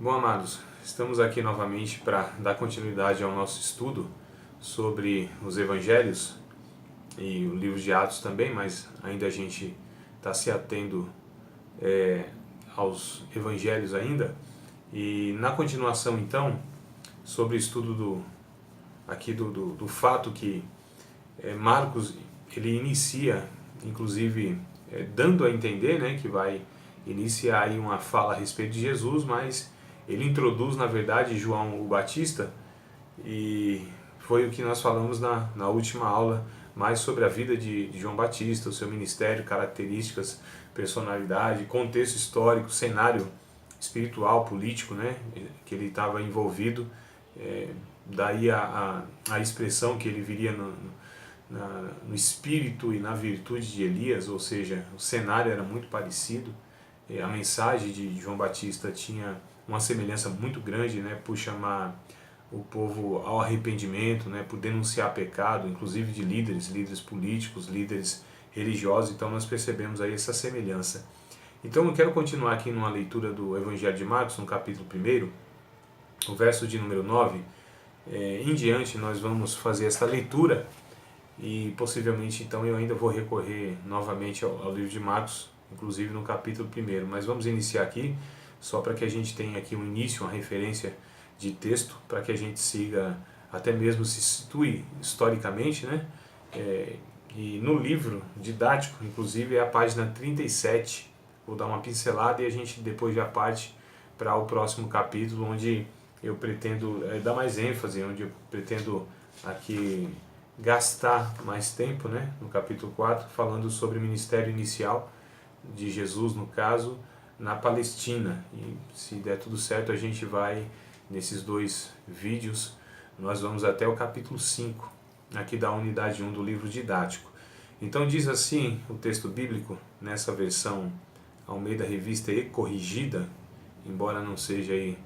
Bom, amados, estamos aqui novamente para dar continuidade ao nosso estudo sobre os Evangelhos e o livro de Atos também, mas ainda a gente está se atendo aos Evangelhos ainda. E na continuação, então, sobre o estudo do fato que Marcos ele inicia, inclusive dando a entender, né, que vai iniciar aí uma fala a respeito de Jesus, mas ele introduz, na verdade, João o Batista, e foi o que nós falamos na última aula, mais sobre a vida de João Batista, o seu ministério, características, personalidade, contexto histórico, cenário espiritual, político, né, que ele estava envolvido, daí a expressão que ele viria no espírito e na virtude de Elias, ou seja, o cenário era muito parecido, a mensagem de João Batista tinha uma semelhança muito grande, né, por chamar o povo ao arrependimento, né, por denunciar pecado, inclusive de líderes políticos, líderes religiosos. Então nós percebemos aí essa semelhança. Então eu quero continuar aqui numa leitura do Evangelho de Marcos, no capítulo 1, o verso de número 9, em diante nós vamos fazer esta leitura e possivelmente então eu ainda vou recorrer novamente ao livro de Marcos, inclusive no capítulo 1, mas vamos iniciar aqui só para que a gente tenha aqui um início, uma referência de texto, para que a gente siga, até mesmo se situe historicamente, né? E no livro didático, inclusive, é a página 37, vou dar uma pincelada e a gente depois já parte para o próximo capítulo, onde eu pretendo dar mais ênfase, onde eu pretendo aqui gastar mais tempo, né? No capítulo 4, falando sobre o ministério inicial de Jesus, no caso, na Palestina. E se der tudo certo, a gente vai, nesses dois vídeos, nós vamos até o capítulo 5, aqui da unidade 1 do livro didático. Então diz assim o texto bíblico, nessa versão Almeida Revista e Corrigida, embora não seja aí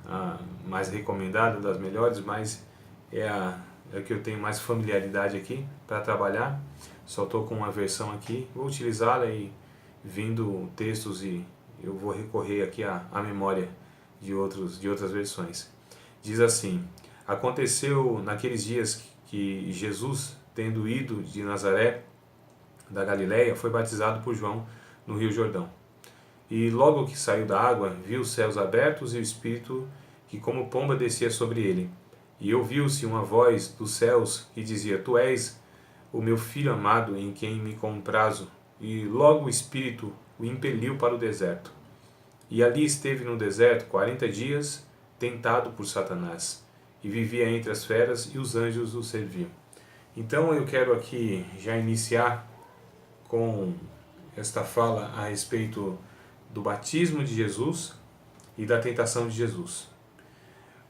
a mais recomendada das melhores, mas é a que eu tenho mais familiaridade aqui para trabalhar. Só estou com uma versão aqui, vou utilizá-la e vindo textos e eu vou recorrer aqui à memória de outras versões. Diz assim: aconteceu naqueles dias que Jesus, tendo ido de Nazaré da Galileia, foi batizado por João no Rio Jordão. E logo que saiu da água, viu os céus abertos e o Espírito que como pomba descia sobre ele. E ouviu-se uma voz dos céus que dizia: Tu és o meu Filho amado, em quem me comprazo. E logo o Espírito o impeliu para o deserto. E ali esteve no deserto 40 dias, tentado por Satanás, e vivia entre as feras, e os anjos o serviam. Então eu quero aqui já iniciar com esta fala a respeito do batismo de Jesus e da tentação de Jesus.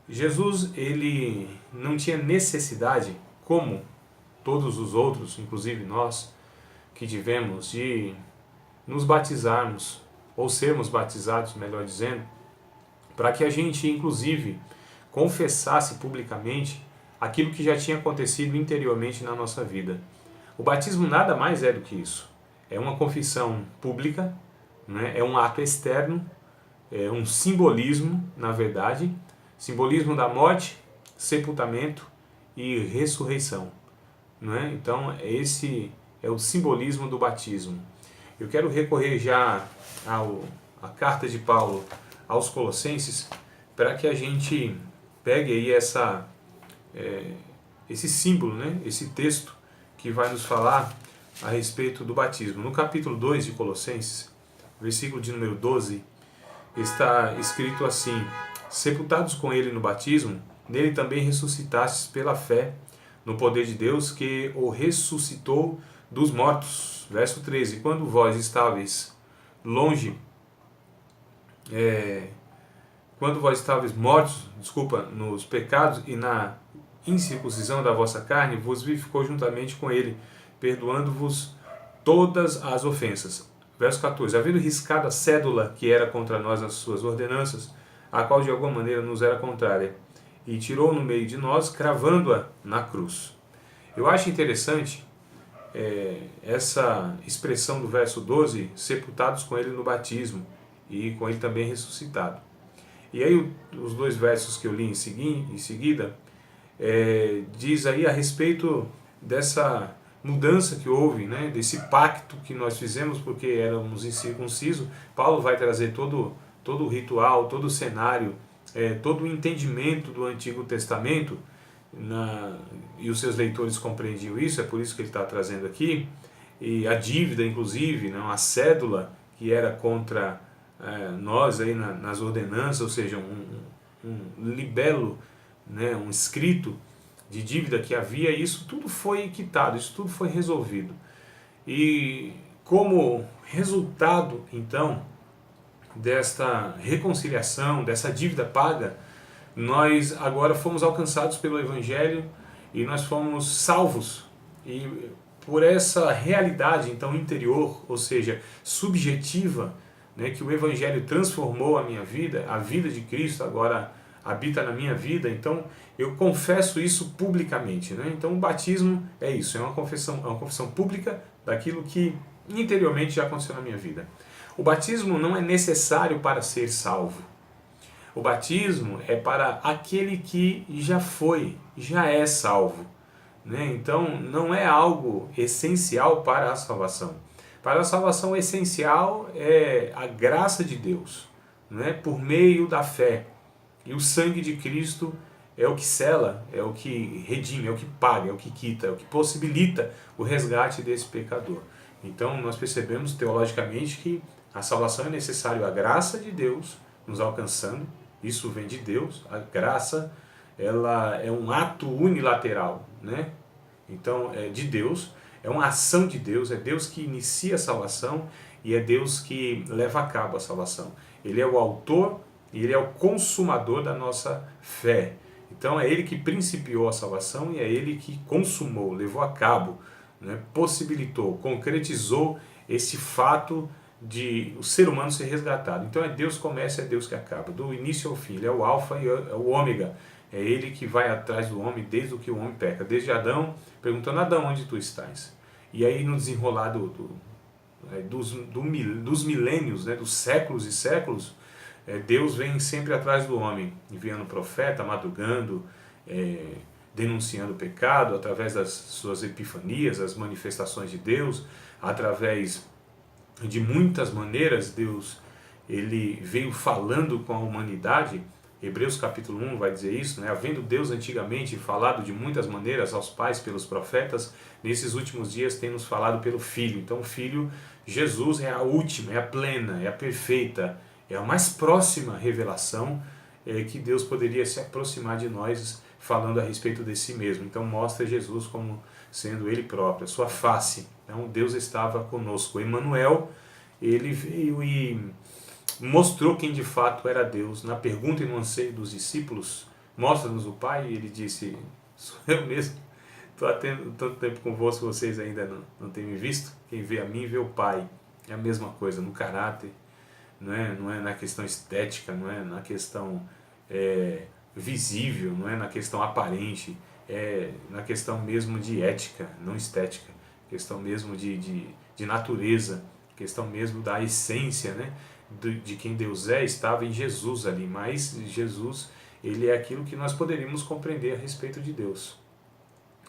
Jesus, ele não tinha necessidade, como todos os outros, inclusive nós, que tivemos de nos batizarmos, ou sermos batizados, melhor dizendo, para que a gente, inclusive, confessasse publicamente aquilo que já tinha acontecido interiormente na nossa vida. O batismo nada mais é do que isso. É uma confissão pública, né? É um ato externo, é um simbolismo, na verdade, simbolismo da morte, sepultamento e ressurreição. Não é? Então, esse é o simbolismo do batismo. Eu quero recorrer já à carta de Paulo aos Colossenses para que a gente pegue aí esse símbolo, né? Esse texto que vai nos falar a respeito do batismo. No capítulo 2 de Colossenses, versículo de número 12, está escrito assim: sepultados com ele no batismo, nele também ressuscitastes pela fé no poder de Deus que o ressuscitou dos mortos. Verso 13: quando vós estáveis longe, quando vós estáveis mortos, nos pecados e na incircuncisão da vossa carne, vos vivificou juntamente com ele, perdoando-vos todas as ofensas. Verso 14: havendo riscado a cédula que era contra nós nas suas ordenanças, a qual de alguma maneira nos era contrária, e tirou no meio de nós, cravando-a na cruz. Eu acho interessante essa expressão do verso 12, sepultados com ele no batismo e com ele também ressuscitado. E aí os dois versos que eu li em seguida, diz aí a respeito dessa mudança que houve, né, desse pacto que nós fizemos porque éramos incircuncisos. Paulo vai trazer todo o ritual, todo o cenário, todo o entendimento do Antigo Testamento, e os seus leitores compreendiam isso, é por isso que ele está trazendo aqui, e a dívida inclusive, né, a cédula que era contra nós aí nas ordenanças, ou seja, um libelo, né, um escrito de dívida que havia, isso tudo foi quitado, isso tudo foi resolvido. E como resultado, então, desta reconciliação, dessa dívida paga, nós agora fomos alcançados pelo Evangelho e nós fomos salvos. E por essa realidade, então, interior, ou seja, subjetiva, né, que o Evangelho transformou a minha vida, a vida de Cristo agora habita na minha vida, então eu confesso isso publicamente, né? Então o batismo é isso, é uma confissão pública daquilo que interiormente já aconteceu na minha vida. O batismo não é necessário para ser salvo. O batismo é para aquele que já é salvo, né? Então não é algo essencial para a salvação. Para a salvação, o essencial é a graça de Deus, né? Por meio da fé. E o sangue de Cristo é o que sela, é o que redime, é o que paga, é o que quita, é o que possibilita o resgate desse pecador. Então nós percebemos teologicamente que a salvação é necessário a graça de Deus nos alcançando, isso vem de Deus, a graça ela é um ato unilateral, né? Então é de Deus, é uma ação de Deus, é Deus que inicia a salvação e é Deus que leva a cabo a salvação. Ele é o autor e Ele é o consumador da nossa fé. Então é Ele que principiou a salvação e é Ele que consumou, levou a cabo, né, possibilitou, concretizou esse fato de o ser humano ser resgatado. Então é Deus que começa, é Deus que acaba, do início ao fim. Ele é o alfa e é o ômega. É Ele que vai atrás do homem desde o que o homem peca. Desde Adão, perguntando: Adão, onde tu estás? E aí no desenrolar dos milênios, né, dos séculos e séculos, Deus vem sempre atrás do homem, enviando profeta, madrugando, denunciando o pecado, através das suas epifanias, as manifestações de Deus, através de muitas maneiras. Deus ele veio falando com a humanidade. Hebreus capítulo 1 vai dizer isso, né? Havendo Deus antigamente falado de muitas maneiras aos pais pelos profetas, nesses últimos dias tem nos falado pelo Filho. Então o Filho, Jesus, é a última, é a plena, é a perfeita, é a mais próxima revelação que Deus poderia se aproximar de nós falando a respeito de si mesmo. Então mostra Jesus como sendo Ele próprio, a sua face. Então Deus estava conosco. Emmanuel, ele veio e mostrou quem de fato era Deus. Na pergunta e no anseio dos discípulos: mostra-nos o Pai, e ele disse: sou eu mesmo. Estou há tanto tempo convosco, vocês ainda não têm me visto. Quem vê a mim vê o Pai. É a mesma coisa no caráter, não é na questão estética, não é na questão visível, não é na questão aparente, é na questão mesmo de ética, não estética, questão mesmo de natureza, questão mesmo da essência, né, de quem Deus estava em Jesus ali, mas Jesus, ele é aquilo que nós poderíamos compreender a respeito de Deus.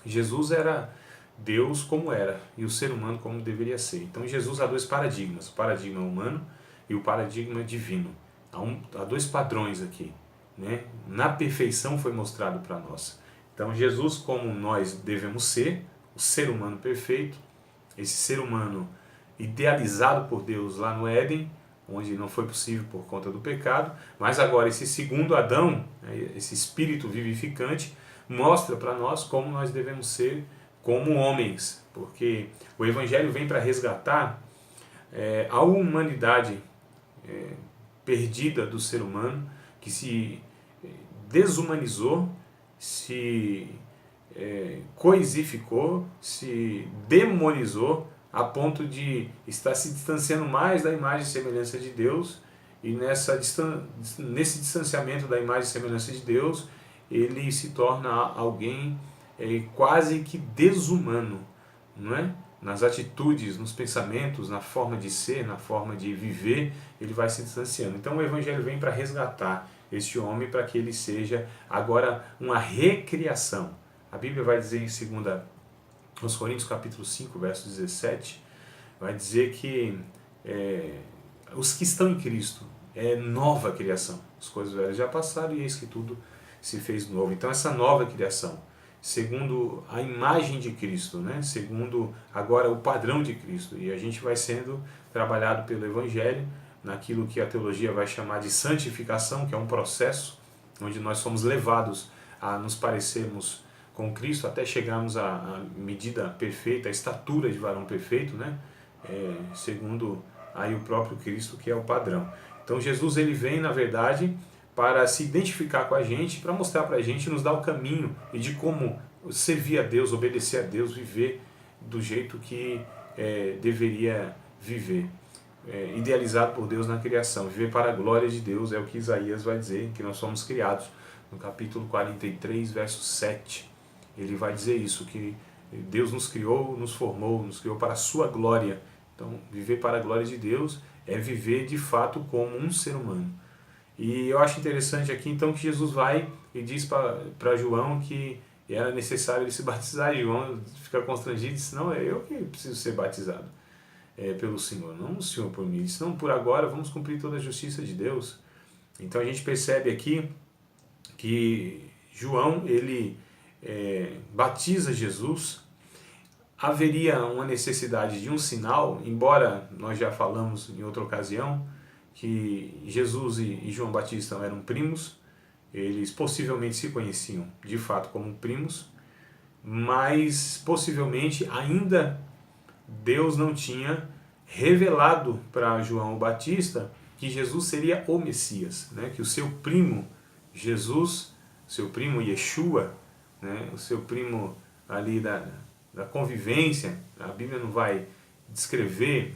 Jesus era Deus como era e o ser humano como deveria ser. Então Jesus há dois paradigmas, o paradigma humano e o paradigma divino. Há dois padrões aqui, né? Na perfeição foi mostrado para nós. Então Jesus como nós devemos ser, o ser humano perfeito, esse ser humano idealizado por Deus lá no Éden, onde não foi possível por conta do pecado, mas agora esse segundo Adão, esse espírito vivificante, mostra para nós como nós devemos ser como homens, porque o Evangelho vem para resgatar a humanidade perdida do ser humano, que se desumanizou, se coisificou, se demonizou, a ponto de estar se distanciando mais da imagem e semelhança de Deus, e nesse distanciamento da imagem e semelhança de Deus, ele se torna alguém quase que desumano, não é? nas atitudes, nos pensamentos, na forma de ser, na forma de viver, ele vai se distanciando. Então o Evangelho vem para resgatar este homem, para que ele seja agora uma recriação. A Bíblia vai dizer em 2 aos Coríntios capítulo 5, verso 17, vai dizer que os que estão em Cristo é nova criação. As coisas velhas já passaram e eis que tudo se fez novo. Então essa nova criação, segundo a imagem de Cristo, né? Segundo agora o padrão de Cristo. E a gente vai sendo trabalhado pelo Evangelho, naquilo que a teologia vai chamar de santificação, que é um processo onde nós somos levados a nos parecermos com Cristo até chegarmos à medida perfeita, à estatura de varão perfeito, né? Segundo aí o próprio Cristo, que é o padrão. Então Jesus ele vem, na verdade, para se identificar com a gente, para mostrar para a gente, nos dar o caminho e de como servir a Deus, obedecer a Deus, viver do jeito que deveria viver. Idealizado por Deus na criação, viver para a glória de Deus, é o que Isaías vai dizer, que nós somos criados. No capítulo 43, verso 7, ele vai dizer isso, que Deus nos criou, nos formou, nos criou para a sua glória. Então, viver para a glória de Deus é viver de fato como um ser humano. E eu acho interessante aqui, então, que Jesus vai e diz para João que era necessário ele se batizar. E João fica constrangido e diz, não, é eu que preciso ser batizado pelo Senhor, não o Senhor por mim. Ele diz, não, por agora vamos cumprir toda a justiça de Deus. Então a gente percebe aqui que João, ele batiza Jesus. Haveria uma necessidade de um sinal, embora nós já falamos em outra ocasião que Jesus e João Batista eram primos, eles possivelmente se conheciam de fato como primos, mas possivelmente ainda Deus não tinha revelado para João Batista que Jesus seria o Messias, né? Que o seu primo Jesus, seu primo Yeshua, né? O seu primo ali da convivência, a Bíblia não vai descrever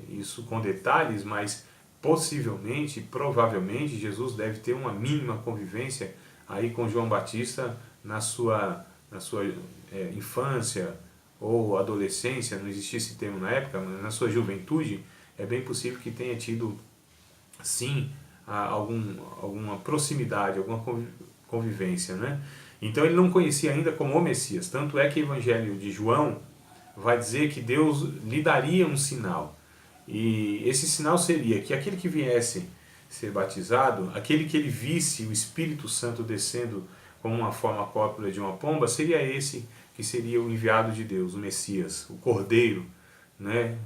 isso com detalhes, mas possivelmente, provavelmente, Jesus deve ter uma mínima convivência aí com João Batista na sua infância ou adolescência, não existia esse termo na época, mas na sua juventude, é bem possível que tenha tido, sim, alguma proximidade, alguma convivência, né? Então ele não conhecia ainda como o Messias, tanto é que o Evangelho de João vai dizer que Deus lhe daria um sinal. E esse sinal seria que aquele que viesse ser batizado, aquele que ele visse o Espírito Santo descendo como uma forma cópula de uma pomba, seria esse que seria o enviado de Deus, o Messias, o Cordeiro, né,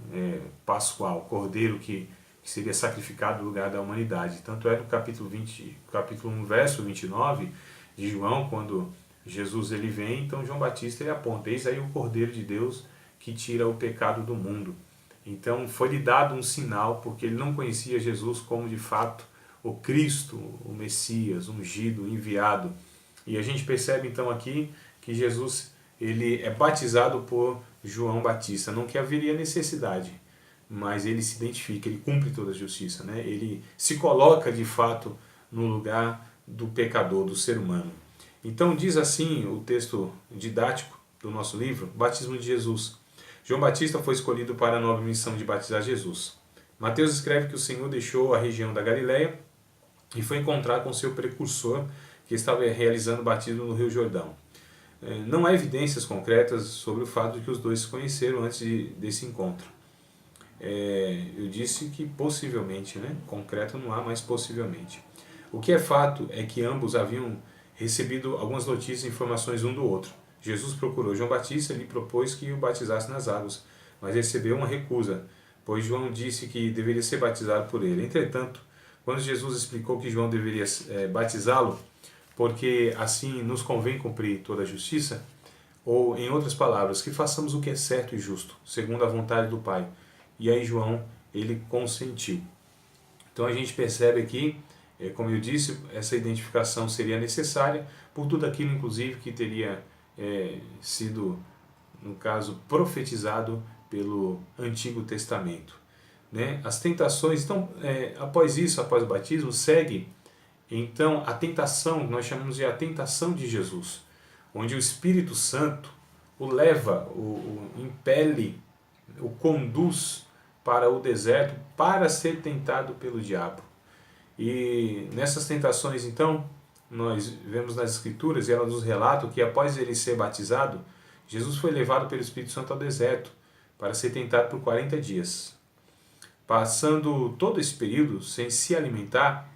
pascual, o Cordeiro que seria sacrificado no lugar da humanidade. Tanto é no capítulo 1, verso 29 de João, quando Jesus ele vem, então João Batista ele aponta, eis aí o Cordeiro de Deus que tira o pecado do mundo. Então foi-lhe dado um sinal, porque ele não conhecia Jesus como de fato o Cristo, o Messias, ungido, enviado. E a gente percebe então aqui que Jesus ele é batizado por João Batista, não que haveria necessidade, mas ele se identifica, ele cumpre toda a justiça, né? Ele se coloca de fato no lugar do pecador, do ser humano. Então diz assim o texto didático do nosso livro, Batismo de Jesus. João Batista foi escolhido para a nobre missão de batizar Jesus. Mateus escreve que o Senhor deixou a região da Galileia e foi encontrar com seu precursor, que estava realizando o batismo no Rio Jordão. Não há evidências concretas sobre o fato de que os dois se conheceram antes desse encontro. Eu disse que possivelmente, né? Concreto não há, mas possivelmente. O que é fato é que ambos haviam recebido algumas notícias e informações um do outro. Jesus procurou João Batista e lhe propôs que o batizasse nas águas, mas recebeu uma recusa, pois João disse que deveria ser batizado por ele. Entretanto, quando Jesus explicou que João deveria batizá-lo, porque assim nos convém cumprir toda a justiça, ou em outras palavras, que façamos o que é certo e justo, segundo a vontade do Pai. E aí João, ele consentiu. Então a gente percebe aqui, como eu disse, essa identificação seria necessária por tudo aquilo, inclusive, que teria sido, no caso, profetizado pelo Antigo Testamento. Né? As tentações, então, após isso, após o batismo, segue então a tentação, nós chamamos de a tentação de Jesus, onde o Espírito Santo o leva, o impele o conduz para o deserto para ser tentado pelo diabo. E nessas tentações, então, nós vemos nas Escrituras, e ela nos relata que após ele ser batizado, Jesus foi levado pelo Espírito Santo ao deserto para ser tentado por 40 dias. Passando todo esse período sem se alimentar,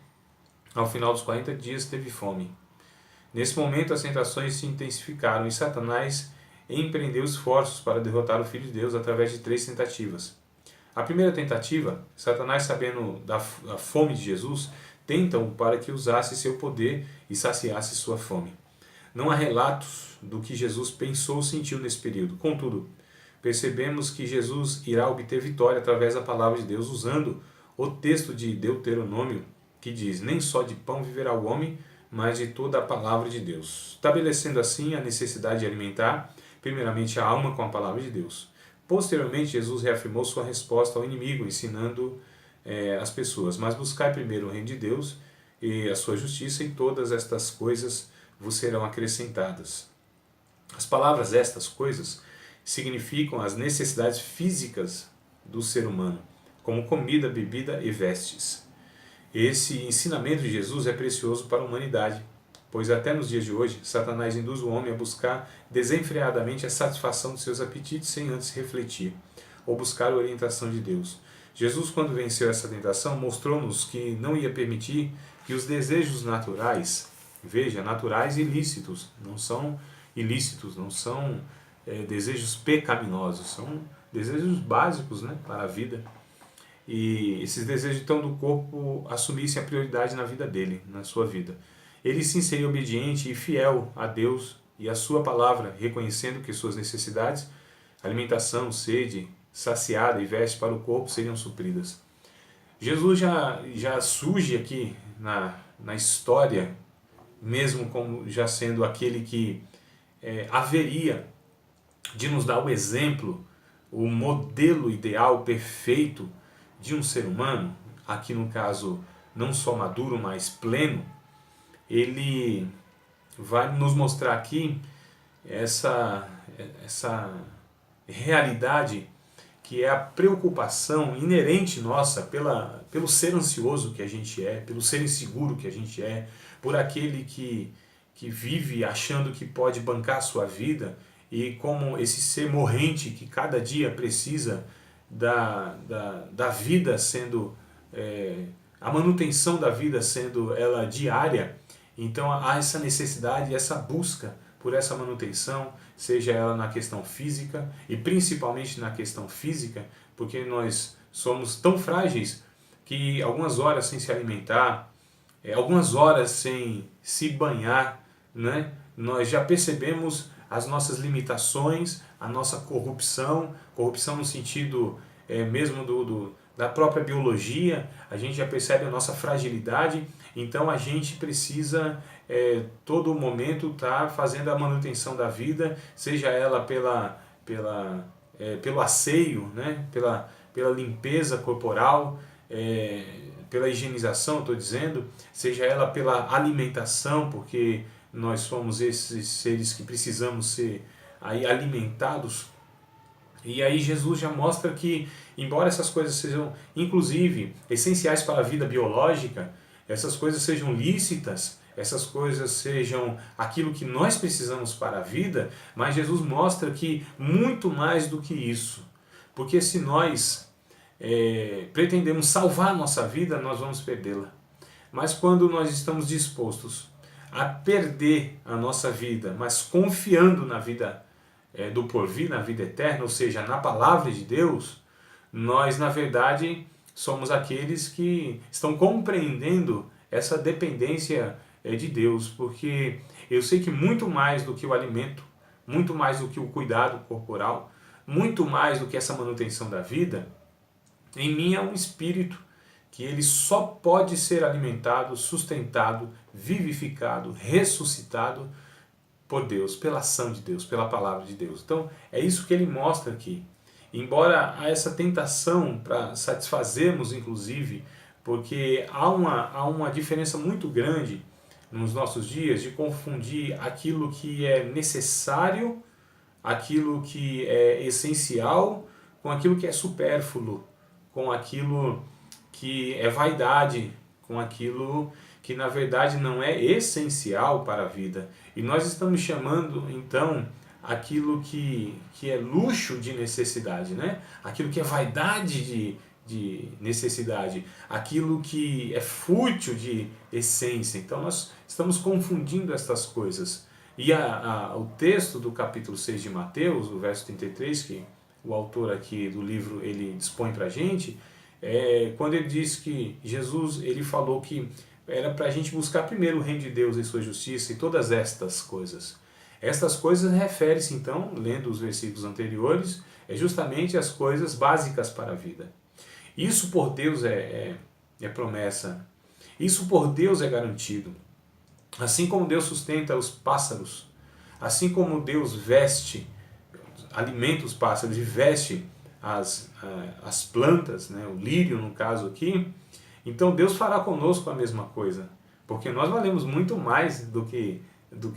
ao final dos 40 dias teve fome. Nesse momento as tentações se intensificaram e Satanás empreendeu esforços para derrotar o Filho de Deus através de 3 tentativas. A primeira tentativa, Satanás, sabendo da fome de Jesus, tenta-o para que usasse seu poder e saciasse sua fome. Não há relatos do que Jesus pensou ou sentiu nesse período. Contudo, percebemos que Jesus irá obter vitória através da palavra de Deus, usando o texto de Deuteronômio, que diz: nem só de pão viverá o homem, mas de toda a palavra de Deus. Estabelecendo assim a necessidade de alimentar, primeiramente, a alma com a palavra de Deus. Posteriormente, Jesus reafirmou sua resposta ao inimigo, ensinando as pessoas: mas buscai primeiro o reino de Deus e a sua justiça, e todas estas coisas vos serão acrescentadas. As palavras "estas coisas" significam as necessidades físicas do ser humano, como comida, bebida e vestes. Esse ensinamento de Jesus é precioso para a humanidade, pois até nos dias de hoje, Satanás induz o homem a buscar desenfreadamente a satisfação de seus apetites sem antes refletir, ou buscar a orientação de Deus. Jesus, quando venceu essa tentação, mostrou-nos que não ia permitir que os desejos naturais, veja, naturais e ilícitos, não são ilícitos, não são desejos pecaminosos, são desejos básicos, né, para a vida. E esses desejos então do corpo assumissem a prioridade na vida dele, na sua vida. Ele sim seria obediente e fiel a Deus e a sua palavra, reconhecendo que suas necessidades, alimentação, sede, saciada e veste para o corpo seriam supridas. Jesus já surge aqui na história, mesmo como já sendo aquele que haveria de nos dar o exemplo, o modelo ideal, perfeito de um ser humano, aqui no caso não só maduro, mas pleno. Ele vai nos mostrar aqui essa realidade que é a preocupação inerente nossa pelo ser ansioso que a gente é, pelo ser inseguro que a gente é, por aquele que vive achando que pode bancar a sua vida, e como esse ser morrente que cada dia precisa da vida sendo, a manutenção da vida sendo ela diária. Então há essa necessidade, essa busca por essa manutenção, seja ela na questão física, e principalmente na questão física, porque nós somos tão frágeis que algumas horas sem se alimentar, algumas horas sem se banhar, né, nós já percebemos as nossas limitações, a nossa corrupção no sentido mesmo da própria biologia, a gente já percebe a nossa fragilidade. Então a gente precisa todo momento estar fazendo a manutenção da vida, seja ela pelo asseio, né? pela limpeza corporal, pela higienização, estou dizendo, seja ela pela alimentação, porque nós somos esses seres que precisamos ser aí alimentados. E aí Jesus já mostra que, embora essas coisas sejam, inclusive, essenciais para a vida biológica, essas coisas sejam lícitas, essas coisas sejam aquilo que nós precisamos para a vida, mas Jesus mostra que muito mais do que isso. Porque se nós pretendemos salvar a nossa vida, nós vamos perdê-la. Mas quando nós estamos dispostos a perder a nossa vida, mas confiando na vida do porvir, na vida eterna, ou seja, na palavra de Deus, nós na verdade somos aqueles que estão compreendendo essa dependência de Deus, porque eu sei que muito mais do que o alimento, muito mais do que o cuidado corporal, muito mais do que essa manutenção da vida, em mim é um espírito que ele só pode ser alimentado, sustentado, vivificado, ressuscitado por Deus, pela ação de Deus, pela palavra de Deus. Então é isso que ele mostra aqui. Embora há essa tentação para satisfazermos, inclusive, porque há uma diferença muito grande nos nossos dias de confundir aquilo que é necessário, aquilo que é essencial, com aquilo que é supérfluo, com aquilo que é vaidade, com aquilo que na verdade não é essencial para a vida. E nós estamos chamando então aquilo que é luxo de necessidade, né? Aquilo que é vaidade de necessidade, aquilo que é fútil de essência. Então nós estamos confundindo essas coisas. E o texto do capítulo 6 de Mateus, o verso 33, que o autor aqui do livro ele dispõe para a gente, quando ele diz que Jesus ele falou que era para a gente buscar primeiro o reino de Deus e sua justiça e todas estas coisas. Estas coisas refere-se então, lendo os versículos anteriores, justamente as coisas básicas para a vida. Isso por Deus é promessa. Isso por Deus é garantido. Assim como Deus sustenta os pássaros, assim como Deus alimenta os pássaros e veste as plantas, né, o lírio no caso aqui, então Deus fará conosco a mesma coisa, porque nós valemos muito mais do que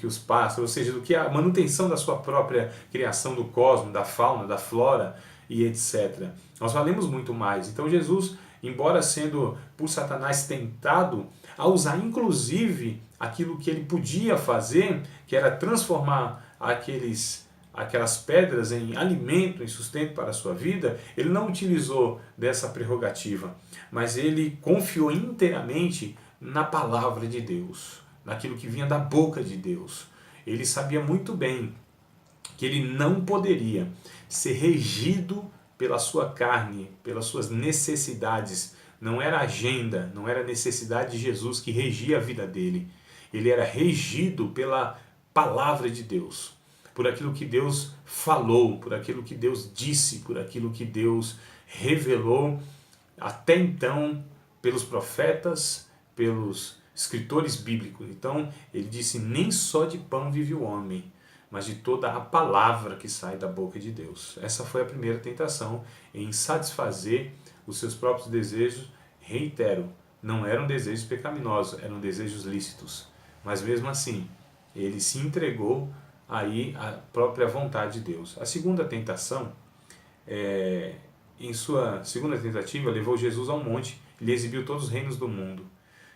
os pássaros, ou seja, do que a manutenção da sua própria criação do cosmos, da fauna, da flora e etc. Nós valemos muito mais. Então Jesus, embora sendo por Satanás tentado a usar inclusive aquilo que ele podia fazer, que era transformar aquelas pedras em alimento, em sustento para a sua vida, ele não utilizou dessa prerrogativa, mas ele confiou inteiramente na palavra de Deus, naquilo que vinha da boca de Deus. Ele sabia muito bem que ele não poderia ser regido pela sua carne, pelas suas necessidades. Não era a agenda, não era a necessidade de Jesus que regia a vida dele. Ele era regido pela palavra de Deus, por aquilo que Deus falou, por aquilo que Deus disse, por aquilo que Deus revelou até então pelos profetas, pelos escritores bíblicos. Então ele disse: nem só de pão vive o homem, mas de toda a palavra que sai da boca de Deus. Essa foi a primeira tentação em satisfazer os seus próprios desejos. Reitero, não eram desejos pecaminosos, eram desejos lícitos. Mas mesmo assim, ele se entregou aí à própria vontade de Deus. A segunda tentação, em sua segunda tentativa, levou Jesus a um monte e lhe exibiu todos os reinos do mundo.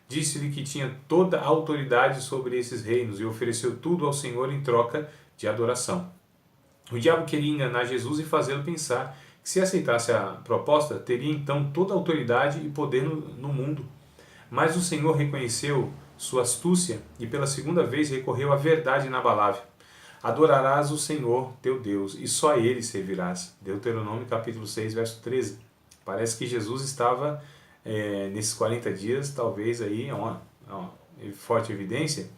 Disse-lhe que tinha toda a autoridade sobre esses reinos e ofereceu tudo ao Senhor em troca de adoração. O diabo queria enganar Jesus e fazê-lo pensar que, se aceitasse a proposta, teria então toda a autoridade e poder no mundo. Mas o Senhor reconheceu sua astúcia e pela segunda vez recorreu à verdade inabalável. Adorarás o Senhor teu Deus e só a Ele servirás. Deuteronômio capítulo 6, verso 13. Parece que Jesus estava nesses 40 dias, talvez aí, uma forte evidência,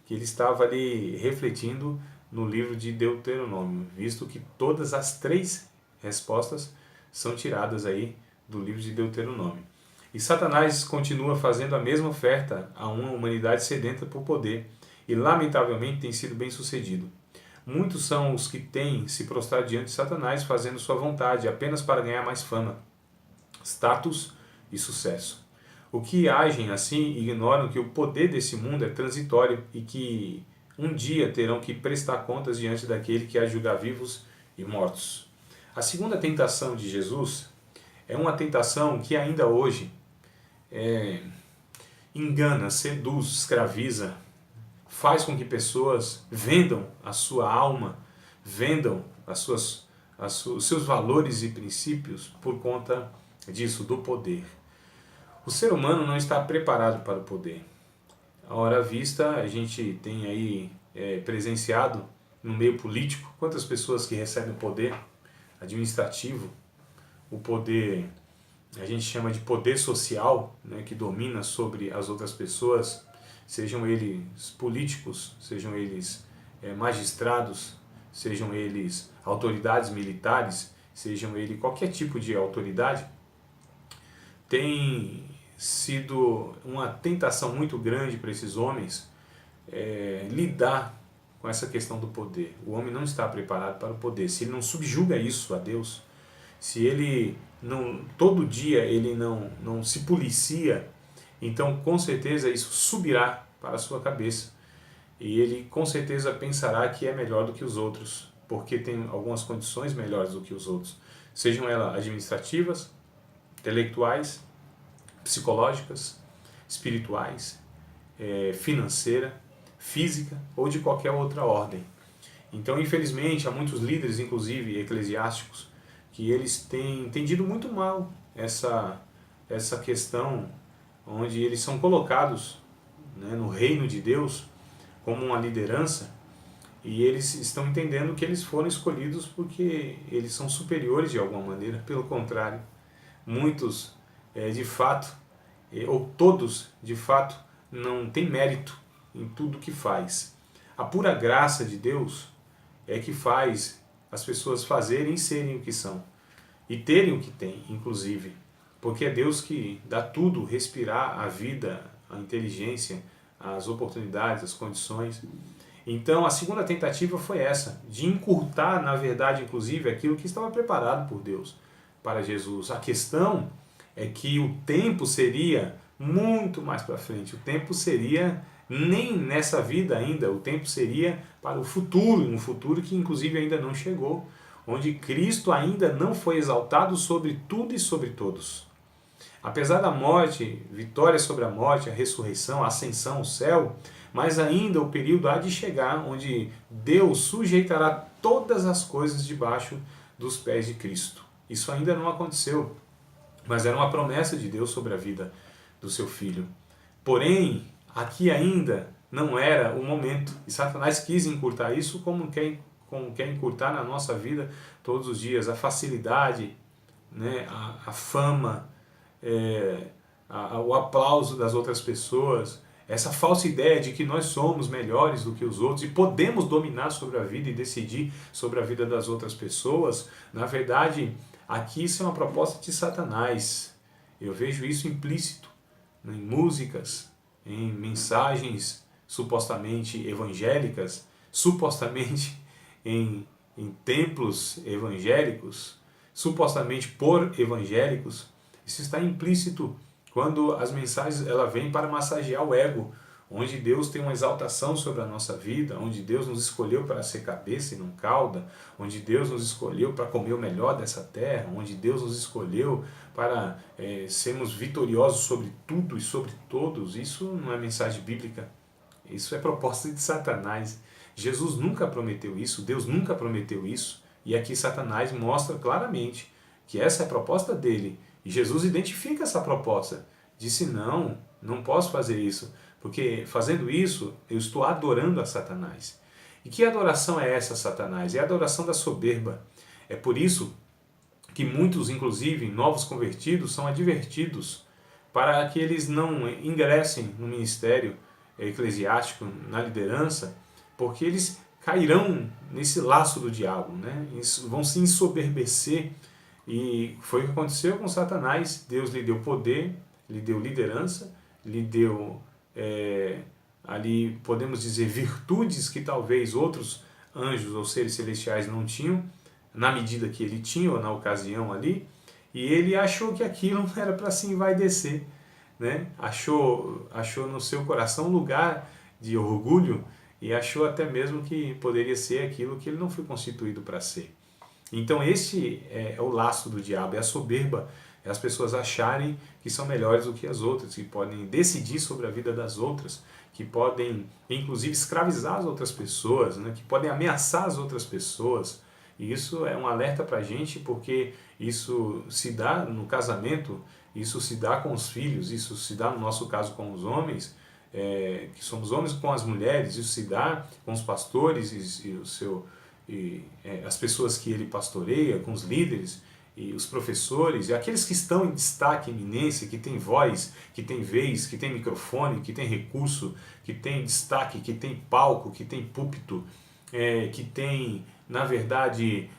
que ele estava ali refletindo no livro de Deuteronômio, visto que todas as 3 respostas são tiradas aí do livro de Deuteronômio. E Satanás continua fazendo a mesma oferta a uma humanidade sedenta por poder e lamentavelmente tem sido bem sucedido. Muitos são os que têm se prostrado diante de Satanás fazendo sua vontade apenas para ganhar mais fama, status e sucesso. O que agem assim ignoram que o poder desse mundo é transitório e que um dia terão que prestar contas diante daquele que há de julgar vivos e mortos. A segunda tentação de Jesus é uma tentação que ainda hoje engana, seduz, escraviza, faz com que pessoas vendam a sua alma, vendam os seus valores e princípios por conta disso, do poder. O ser humano não está preparado para o poder. À hora vista, a gente tem aí presenciado no meio político quantas pessoas que recebem o poder administrativo, o poder, a gente chama de poder social, né, que domina sobre as outras pessoas, sejam eles políticos, sejam eles magistrados, sejam eles autoridades militares, sejam eles qualquer tipo de autoridade. Tem sido uma tentação muito grande para esses homens lidar com essa questão do poder. O homem não está preparado para o poder. Se ele não subjuga isso a Deus, se ele não, todo dia ele não se policia, então com certeza isso subirá para a sua cabeça e ele com certeza pensará que é melhor do que os outros, porque tem algumas condições melhores do que os outros. sejam elas administrativas, intelectuais, psicológicas, espirituais, financeira, física ou de qualquer outra ordem. Então, infelizmente, há muitos líderes, inclusive eclesiásticos, que eles têm entendido muito mal essa questão, onde eles são colocados, né, no reino de Deus como uma liderança, e eles estão entendendo que eles foram escolhidos porque eles são superiores de alguma maneira. Pelo contrário, muitos de fato, ou todos de fato, não têm mérito em tudo que faz. A pura graça de Deus é que faz as pessoas fazerem e serem o que são, e terem o que têm, inclusive, porque é Deus que dá tudo, respirar, a vida, a inteligência, as oportunidades, as condições. Então a segunda tentativa foi essa, de encurtar, na verdade, inclusive, aquilo que estava preparado por Deus para Jesus. A questão é que o tempo seria muito mais para frente, o tempo seria nem nessa vida ainda, o tempo seria para o futuro, um futuro que inclusive ainda não chegou, onde Cristo ainda não foi exaltado sobre tudo e sobre todos. Apesar da morte, vitória sobre a morte, a ressurreição, a ascensão ao céu, mas ainda o período há de chegar onde Deus sujeitará todas as coisas debaixo dos pés de Cristo. Isso ainda não aconteceu, mas era uma promessa de Deus sobre a vida do seu Filho. Porém, aqui ainda não era o momento, e Satanás quis encurtar isso como quer encurtar na nossa vida todos os dias, a facilidade, né, a fama, o aplauso das outras pessoas, essa falsa ideia de que nós somos melhores do que os outros e podemos dominar sobre a vida e decidir sobre a vida das outras pessoas. Na verdade, aqui isso é uma proposta de Satanás. Eu vejo isso implícito em músicas, em mensagens supostamente evangélicas, supostamente em templos evangélicos, supostamente por evangélicos. Isso está implícito quando as mensagens ela vêm para massagear o ego, onde Deus tem uma exaltação sobre a nossa vida, onde Deus nos escolheu para ser cabeça e não cauda, onde Deus nos escolheu para comer o melhor dessa terra, onde Deus nos escolheu para sermos vitoriosos sobre tudo e sobre todos. Isso não é mensagem bíblica, isso é proposta de Satanás. Jesus nunca prometeu isso, Deus nunca prometeu isso, e aqui Satanás mostra claramente que essa é a proposta dele. E Jesus identifica essa proposta. Disse, não posso fazer isso, porque fazendo isso eu estou adorando a Satanás. E que adoração é essa, Satanás? É a adoração da soberba. É por isso que muitos, inclusive novos convertidos, são advertidos para que eles não ingressem no ministério eclesiástico, na liderança, porque eles cairão nesse laço do diabo, né? Eles vão se ensoberbecer. E foi o que aconteceu com Satanás. Deus lhe deu poder, lhe deu liderança, lhe deu, ali podemos dizer, virtudes que talvez outros anjos ou seres celestiais não tinham, na medida que ele tinha, ou na ocasião ali, e ele achou que aquilo não era para se envaidecer, né? Achou no seu coração lugar de orgulho, e achou até mesmo que poderia ser aquilo que ele não foi constituído para ser. Então esse é o laço do diabo, é a soberba, é as pessoas acharem que são melhores do que as outras, que podem decidir sobre a vida das outras, que podem inclusive escravizar as outras pessoas, né? Que podem ameaçar as outras pessoas. E isso é um alerta para a gente, porque isso se dá no casamento, isso se dá com os filhos, isso se dá no nosso caso com os homens, que somos homens, com as mulheres, isso se dá com os pastores as pessoas que ele pastoreia, com os líderes e os professores, e aqueles que estão em destaque, eminência, que tem voz, que tem vez, que tem microfone, que tem recurso, que tem destaque, que tem palco, que tem púlpito, que tem, na verdade,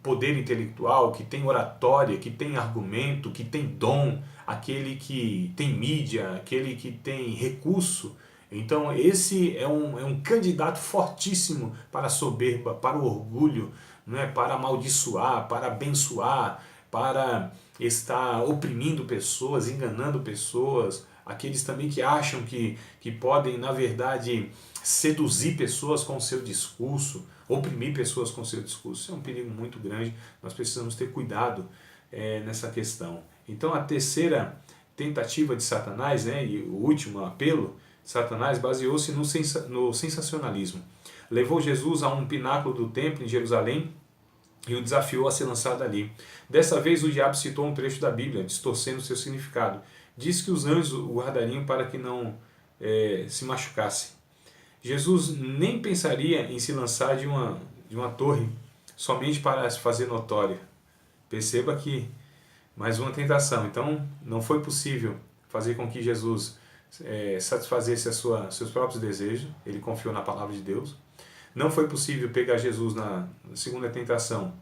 poder intelectual, que tem oratória, que tem argumento, que tem dom, aquele que tem mídia, aquele que tem recurso. Então esse é um candidato fortíssimo para a soberba, para o orgulho, não é? Para amaldiçoar, para abençoar, para estar oprimindo pessoas, enganando pessoas, aqueles também que acham que podem, na verdade, seduzir pessoas com o seu discurso, oprimir pessoas com o seu discurso. Isso é um perigo muito grande, nós precisamos ter cuidado nessa questão. Então a terceira tentativa de Satanás, né, e o último apelo de Satanás, baseou-se no sensacionalismo. Levou Jesus a um pináculo do templo em Jerusalém e o desafiou a ser lançado ali. Dessa vez o diabo citou um trecho da Bíblia, distorcendo seu significado. Disse que os anjos o guardariam para que não se machucasse. Jesus nem pensaria em se lançar de uma torre somente para se fazer notório. Perceba que mais uma tentação. Então não foi possível fazer com que Jesus satisfazesse seus próprios desejos. Ele confiou na palavra de Deus. Não foi possível pegar Jesus na segunda tentação,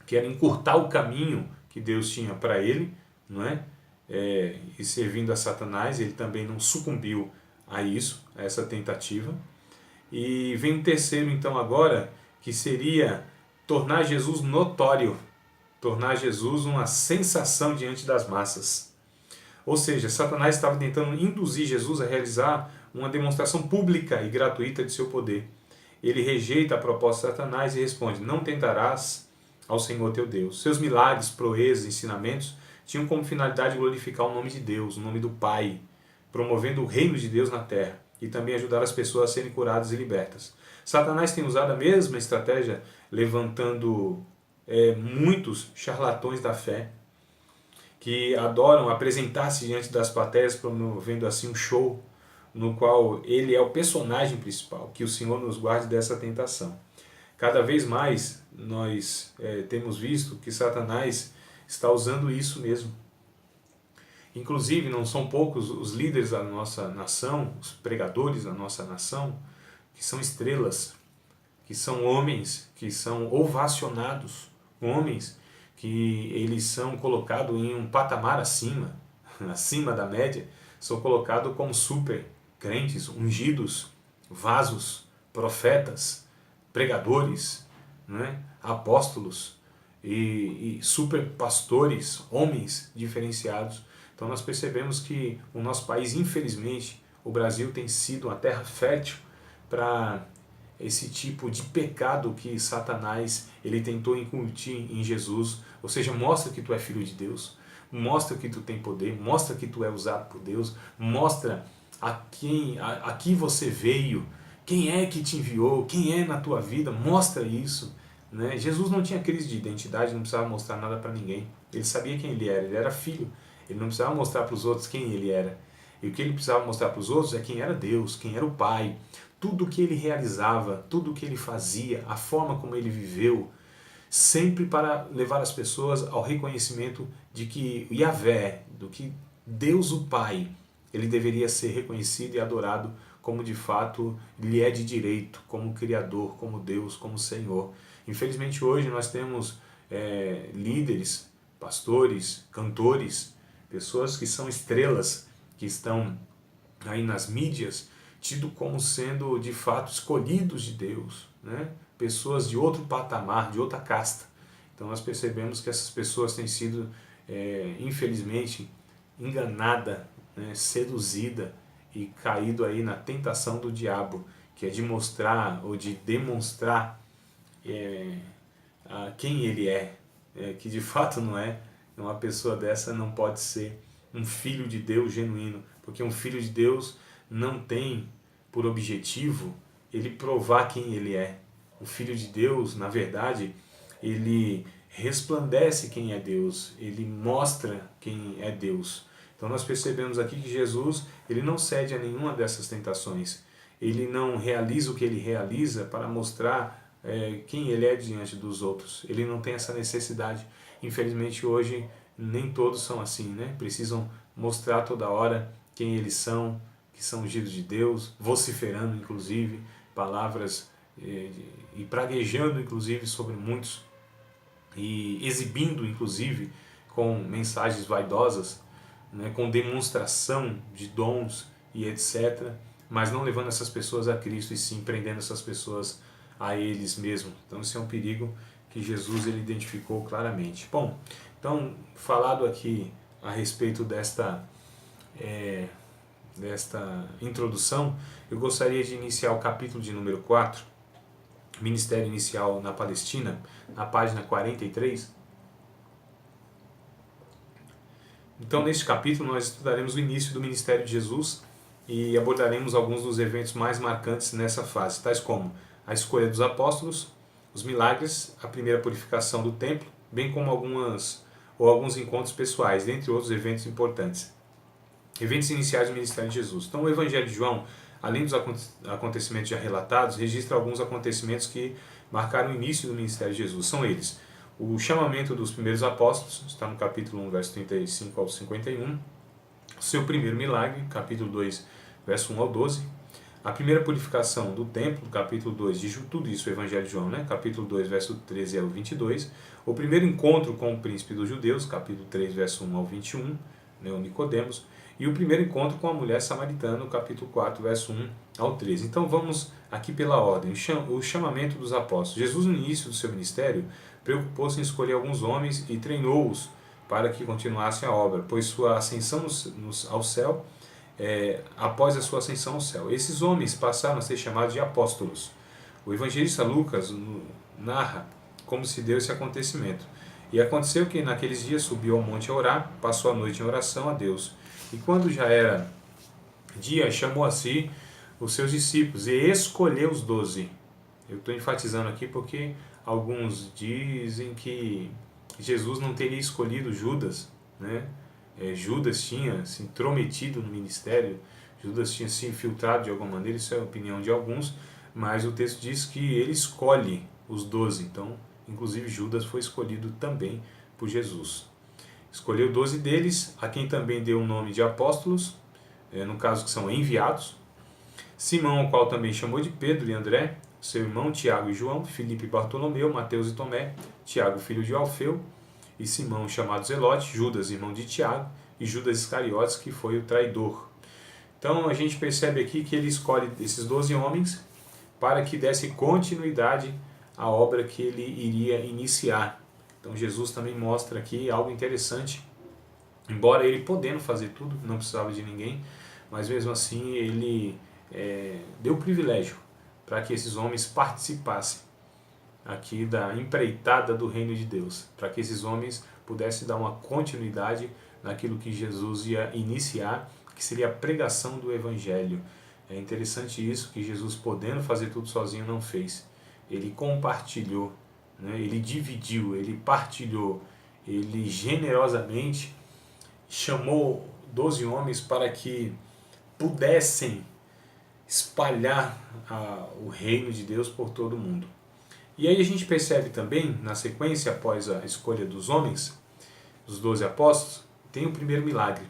que era encurtar o caminho que Deus tinha para ele, não é? E servindo a Satanás, ele também não sucumbiu a isso, a essa tentativa. E vem um terceiro então agora, que seria tornar Jesus notório, tornar Jesus uma sensação diante das massas. Ou seja, Satanás estava tentando induzir Jesus a realizar uma demonstração pública e gratuita de seu poder. Ele rejeita a proposta de Satanás e responde: não tentarás ao Senhor teu Deus. Seus milagres, proezas, ensinamentos tinham como finalidade glorificar o nome de Deus, o nome do Pai, promovendo o reino de Deus na terra e também ajudar as pessoas a serem curadas e libertas. Satanás tem usado a mesma estratégia, levantando muitos charlatões da fé, que adoram apresentar-se diante das plateias, promovendo assim um show, no qual ele é o personagem principal. Que o Senhor nos guarde dessa tentação. Cada vez mais nós temos visto que Satanás está usando isso mesmo. Inclusive, não são poucos os líderes da nossa nação, os pregadores da nossa nação, que são estrelas, que são homens que são ovacionados, homens que eles são colocados em um patamar acima da média, são colocados como super crentes, ungidos, vasos, profetas, pregadores, né? Apóstolos e super pastores, homens diferenciados. Então nós percebemos que o nosso país, infelizmente, o Brasil tem sido uma terra fértil para esse tipo de pecado que Satanás ele tentou incutir em Jesus. Ou seja, mostra que tu é filho de Deus, mostra que tu tem poder, mostra que tu é usado por Deus, mostra a que você veio, quem é que te enviou, quem é na tua vida, mostra isso. Né? Jesus não tinha crise de identidade, não precisava mostrar nada para ninguém. Ele sabia quem ele era filho, ele não precisava mostrar para os outros quem ele era. E o que ele precisava mostrar para os outros é quem era Deus, quem era o Pai. Tudo o que ele realizava, tudo o que ele fazia, a forma como ele viveu, sempre para levar as pessoas ao reconhecimento de que Yahvé, do que Deus o Pai, ele deveria ser reconhecido e adorado como de fato lhe é de direito, como Criador, como Deus, como Senhor. Infelizmente hoje nós temos líderes, pastores, cantores, pessoas que são estrelas, que estão aí nas mídias, tido como sendo de fato escolhidos de Deus, né? Pessoas de outro patamar, de outra casta. Então nós percebemos que essas pessoas têm sido, infelizmente, enganadas, né? Seduzida e caído aí na tentação do diabo, que é de mostrar ou de demonstrar quem ele é, que de fato não é. Uma pessoa dessa não pode ser um filho de Deus genuíno, porque um filho de Deus não tem por objetivo ele provar quem ele é. O filho de Deus, na verdade, ele resplandece quem é Deus, ele mostra quem é Deus. Então nós percebemos aqui que Jesus ele não cede a nenhuma dessas tentações. Ele não realiza o que ele realiza para mostrar quem ele é diante dos outros. Ele não tem essa necessidade. Infelizmente hoje nem todos são assim, né? Precisam mostrar toda hora quem eles são, que são ungidos de Deus, vociferando inclusive palavras e praguejando inclusive sobre muitos e exibindo inclusive com mensagens vaidosas, né, com demonstração de dons e etc., mas não levando essas pessoas a Cristo e sim prendendo essas pessoas a eles mesmos. Então esse é um perigo que Jesus ele identificou claramente. Bom, então falado aqui a respeito desta introdução, eu gostaria de iniciar o capítulo de número 4, Ministério Inicial na Palestina, na página 43. Então, neste capítulo, nós estudaremos o início do ministério de Jesus e abordaremos alguns dos eventos mais marcantes nessa fase, tais como a escolha dos apóstolos, os milagres, a primeira purificação do templo, bem como alguns encontros pessoais, dentre outros eventos importantes. Eventos iniciais do ministério de Jesus. Então, o Evangelho de João, além dos acontecimentos já relatados, registra alguns acontecimentos que marcaram o início do ministério de Jesus. São eles: o chamamento dos primeiros apóstolos, está no capítulo 1, verso 35 ao 51. O seu primeiro milagre, capítulo 2, verso 1 ao 12. A primeira purificação do templo, capítulo 2, de tudo isso, o Evangelho de João, capítulo 2, verso 13 ao 22. O primeiro encontro com o príncipe dos judeus, capítulo 3, verso 1 ao 21, o Nicodemos. E o primeiro encontro com a mulher samaritana, capítulo 4, verso 1 ao 13. Então vamos aqui pela ordem. O chamamento dos apóstolos. Jesus, no início do seu ministério, preocupou-se em escolher alguns homens e treinou-os para que continuassem a obra, pois sua ascensão ao céu, após a sua ascensão ao céu. Esses homens passaram a ser chamados de apóstolos. O evangelista Lucas narra como se deu esse acontecimento. E aconteceu que naqueles dias subiu ao monte a orar, passou a noite em oração a Deus. E quando já era dia, chamou a si os seus discípulos e escolheu os 12. Eu estou enfatizando aqui porque alguns dizem que Jesus não teria escolhido Judas, Judas tinha se intrometido no ministério, Judas tinha se infiltrado de alguma maneira, isso é a opinião de alguns, mas o texto diz que ele escolhe os 12, então, inclusive Judas foi escolhido também por Jesus. Escolheu 12 deles, a quem também deu o nome de apóstolos, no caso que são enviados. Simão, ao qual também chamou de Pedro e André, seu irmão Tiago e João, Filipe e Bartolomeu, Mateus e Tomé, Tiago, filho de Alfeu, e Simão, chamado Zelote, Judas, irmão de Tiago, e Judas Iscariotes, que foi o traidor. Então a gente percebe aqui que ele escolhe esses 12 homens para que desse continuidade à obra que ele iria iniciar. Então Jesus também mostra aqui algo interessante, embora ele podendo fazer tudo, não precisava de ninguém, mas mesmo assim ele deu privilégio para que esses homens participassem aqui da empreitada do reino de Deus, para que esses homens pudessem dar uma continuidade naquilo que Jesus ia iniciar, que seria a pregação do Evangelho. É interessante isso, que Jesus, podendo fazer tudo sozinho, não fez. Ele compartilhou, ele dividiu, ele partilhou, ele generosamente chamou 12 homens para que pudessem espalhar o reino de Deus por todo o mundo. E aí a gente percebe também, na sequência, após a escolha dos homens, dos 12 apóstolos, tem o primeiro milagre.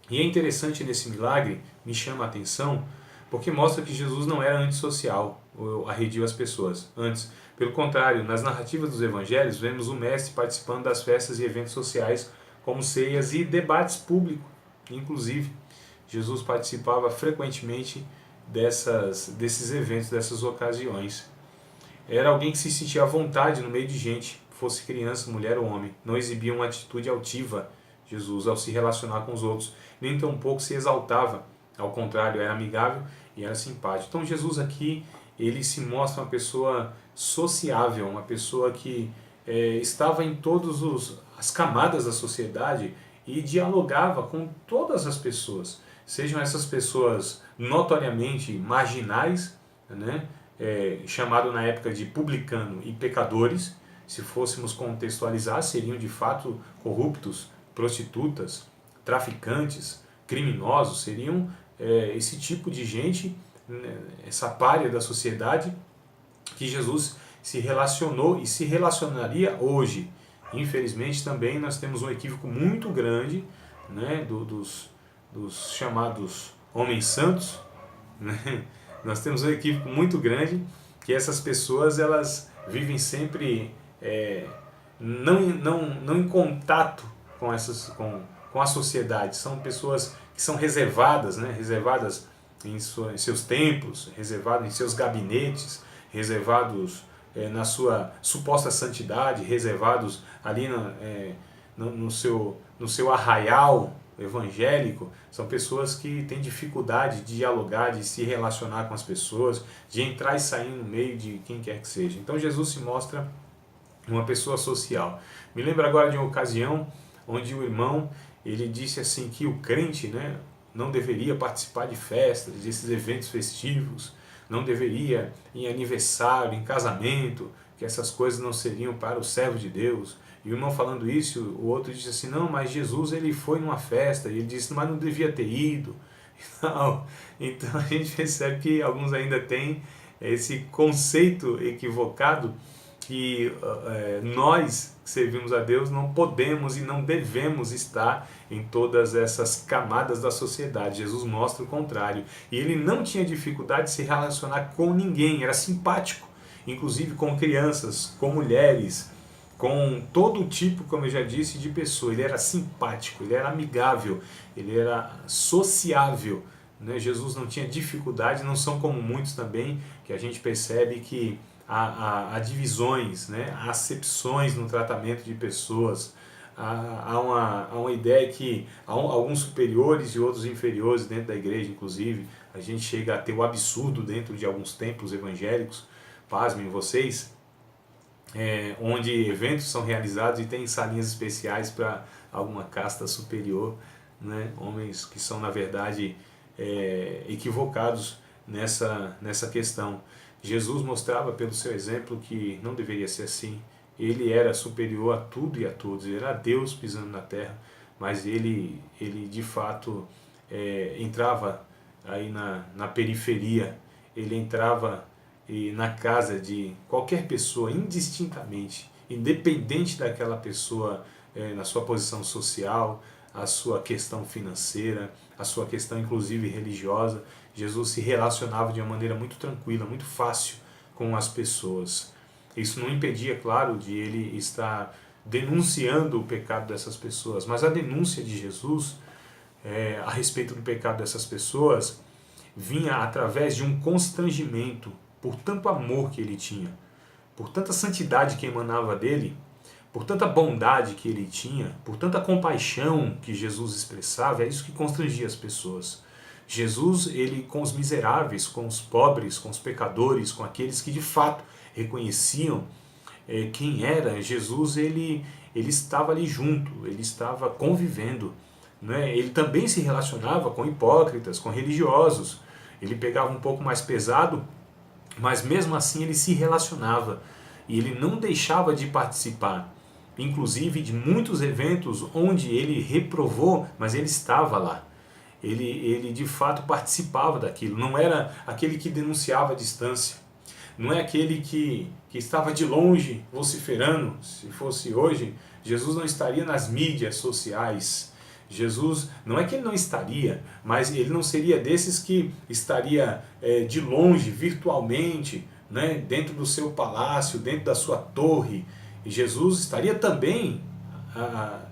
E é interessante nesse milagre, me chama a atenção, porque mostra que Jesus não era antissocial, ou arredio às pessoas. Antes, pelo contrário, nas narrativas dos evangelhos, vemos o mestre participando das festas e eventos sociais, como ceias e debates públicos. Inclusive, Jesus participava frequentemente desses eventos, dessas ocasiões. Era alguém que se sentia à vontade no meio de gente, fosse criança, mulher ou homem. Não exibia uma atitude altiva, Jesus, ao se relacionar com os outros. Nem tampouco se exaltava. Ao contrário, era amigável e era simpático. Então Jesus aqui, ele se mostra uma pessoa sociável, uma pessoa que estava em todas as camadas da sociedade e dialogava com todas as pessoas. Sejam essas pessoas notoriamente marginais, chamado na época de publicano e pecadores, se fôssemos contextualizar, seriam de fato corruptos, prostitutas, traficantes, criminosos, seriam esse tipo de gente, essa pária da sociedade que Jesus se relacionou e se relacionaria hoje. Infelizmente também nós temos um equívoco muito grande, dos chamados homens santos, Nós temos um equívoco muito grande, que essas pessoas elas vivem sempre não em contato com a sociedade. São pessoas que são reservadas, reservadas em seus templos, reservadas em seus gabinetes, reservados na sua suposta santidade, reservados ali no seu arraial, evangélico, são pessoas que têm dificuldade de dialogar, de se relacionar com as pessoas, de entrar e sair no meio de quem quer que seja. Então Jesus se mostra uma pessoa social. Me lembro agora de uma ocasião onde o irmão, ele disse assim que o crente, né, não deveria participar de festas, desses eventos festivos, não deveria em aniversário, em casamento, que essas coisas não seriam para o servo de Deus. E o irmão falando isso, o outro disse assim, não, mas Jesus ele foi numa festa, e ele disse, mas não devia ter ido. Não. Então a gente percebe que alguns ainda têm esse conceito equivocado que nós que servimos a Deus não podemos e não devemos estar em todas essas camadas da sociedade. Jesus mostra o contrário. E ele não tinha dificuldade de se relacionar com ninguém, era simpático, inclusive com crianças, com mulheres, com todo tipo, como eu já disse, de pessoa. Ele era simpático, ele era amigável, ele era sociável. Né? Jesus não tinha dificuldade, não são como muitos também, que a gente percebe que há divisões, né? Há acepções no tratamento de pessoas, há uma ideia que há alguns superiores e outros inferiores dentro da igreja, inclusive. A gente chega a ter o absurdo dentro de alguns templos evangélicos, pasmem vocês, onde eventos são realizados e tem salinhas especiais para alguma casta superior, né? Homens que são, na verdade, equivocados nessa questão. Jesus mostrava pelo seu exemplo que não deveria ser assim. Ele era superior a tudo e a todos, ele era Deus pisando na terra, mas ele de fato entrava aí na periferia, ele entrava na casa de qualquer pessoa, indistintamente, independente daquela pessoa, na sua posição social, a sua questão financeira, a sua questão inclusive religiosa. Jesus se relacionava de uma maneira muito tranquila, muito fácil com as pessoas. Isso não impedia, claro, de ele estar denunciando o pecado dessas pessoas, mas a denúncia de Jesus a respeito do pecado dessas pessoas vinha através de um constrangimento por tanto amor que ele tinha, por tanta santidade que emanava dele, por tanta bondade que ele tinha, por tanta compaixão que Jesus expressava. É isso que constrangia as pessoas. Jesus, ele com os miseráveis, com os pobres, com os pecadores, com aqueles que de fato reconheciam quem era, Jesus ele estava ali junto, ele estava convivendo. Né? Ele também se relacionava com hipócritas, com religiosos. Ele pegava um pouco mais pesado, mas mesmo assim ele se relacionava. E ele não deixava de participar, inclusive de muitos eventos onde ele reprovou, mas ele estava lá. Ele de fato participava daquilo, não era aquele que denunciava a distância, não é aquele que estava de longe vociferando. Se fosse hoje, Jesus não estaria nas mídias sociais. Jesus, não é que ele não estaria, mas ele não seria desses que estaria de longe, virtualmente, né, dentro do seu palácio, dentro da sua torre. E Jesus estaria também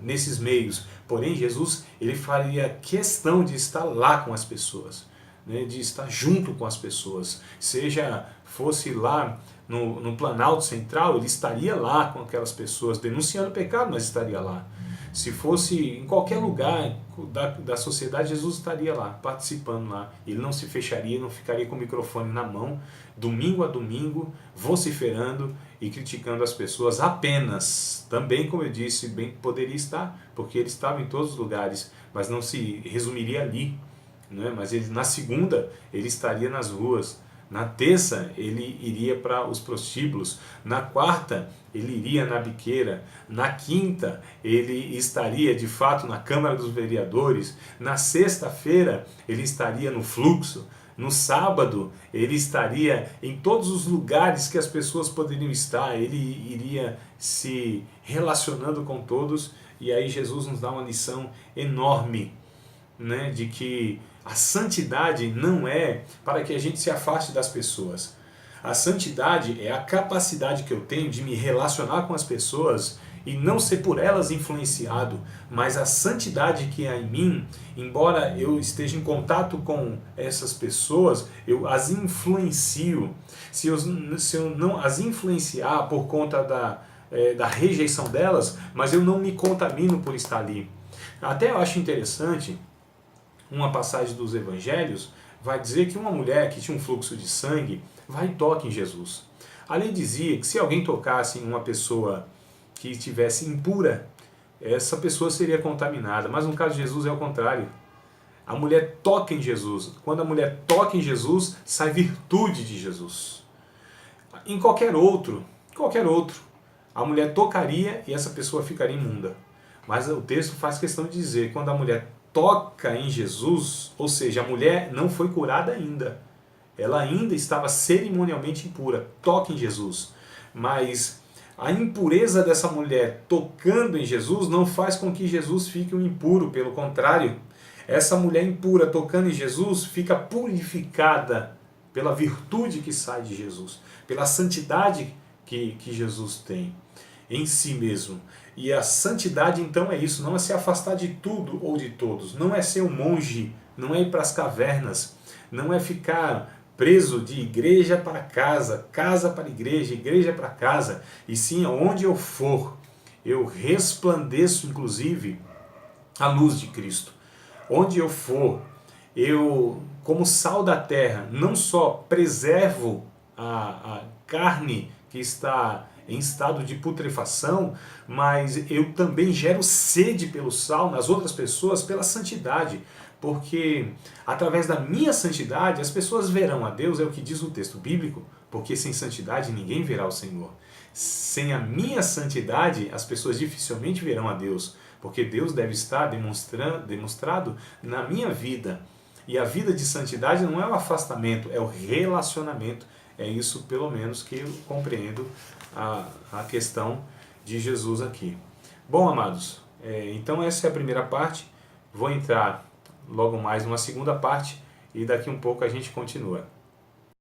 nesses meios, porém Jesus ele faria questão de estar lá com as pessoas, né, de estar junto com as pessoas, seja fosse lá no Planalto Central, ele estaria lá com aquelas pessoas, denunciando o pecado, mas estaria lá. Se fosse em qualquer lugar da sociedade, Jesus estaria lá, participando lá. Ele não se fecharia, não ficaria com o microfone na mão, domingo a domingo, vociferando e criticando as pessoas apenas. Também, como eu disse, bem poderia estar, porque ele estava em todos os lugares, mas não se resumiria ali. Né? Mas ele, na segunda, ele estaria nas ruas. Na terça, ele iria para os prostíbulos. Na quarta, ele iria na biqueira. Na quinta, ele estaria de fato na Câmara dos Vereadores. Na sexta-feira, ele estaria no fluxo. No sábado, ele estaria em todos os lugares que as pessoas poderiam estar. Ele iria se relacionando com todos. E aí Jesus nos dá uma lição enorme, né, de que a santidade não é para que a gente se afaste das pessoas. A santidade é a capacidade que eu tenho de me relacionar com as pessoas e não ser por elas influenciado, mas a santidade que há em mim, embora eu esteja em contato com essas pessoas, eu as influencio. Se eu não as influenciar por conta da rejeição delas, mas eu não me contamino por estar ali. Até eu acho interessante, uma passagem dos evangelhos vai dizer que uma mulher que tinha um fluxo de sangue vai e toca em Jesus. A lei dizia que se alguém tocasse em uma pessoa que estivesse impura, essa pessoa seria contaminada, mas no caso de Jesus é o contrário. A mulher toca em Jesus. Quando a mulher toca em Jesus, sai virtude de Jesus. Em qualquer outro, a mulher tocaria e essa pessoa ficaria imunda. Mas o texto faz questão de dizer que quando a mulher toca em Jesus, ou seja, a mulher não foi curada ainda. Ela ainda estava cerimonialmente impura. Toca em Jesus. Mas a impureza dessa mulher tocando em Jesus não faz com que Jesus fique um impuro, pelo contrário. Essa mulher impura tocando em Jesus fica purificada pela virtude que sai de Jesus, pela santidade que Jesus tem em si mesmo. E a santidade então é isso, não é se afastar de tudo ou de todos, não é ser um monge, não é ir para as cavernas, não é ficar preso de igreja para casa, casa para igreja, igreja para casa, e sim, onde eu for, eu resplandeço inclusive a luz de Cristo. Onde eu for, eu, como sal da terra, não só preservo a carne que está em estado de putrefação, mas eu também gero sede pelo sal nas outras pessoas pela santidade, porque através da minha santidade as pessoas verão a Deus, é o que diz o texto bíblico, porque sem santidade ninguém verá o Senhor. Sem a minha santidade as pessoas dificilmente verão a Deus, porque Deus deve estar demonstrado na minha vida. E a vida de santidade não é o afastamento, é o relacionamento. É isso, pelo menos, que eu compreendo a questão de Jesus aqui. Bom, amados, então essa é a primeira parte. Vou entrar logo mais numa segunda parte e daqui um pouco a gente continua.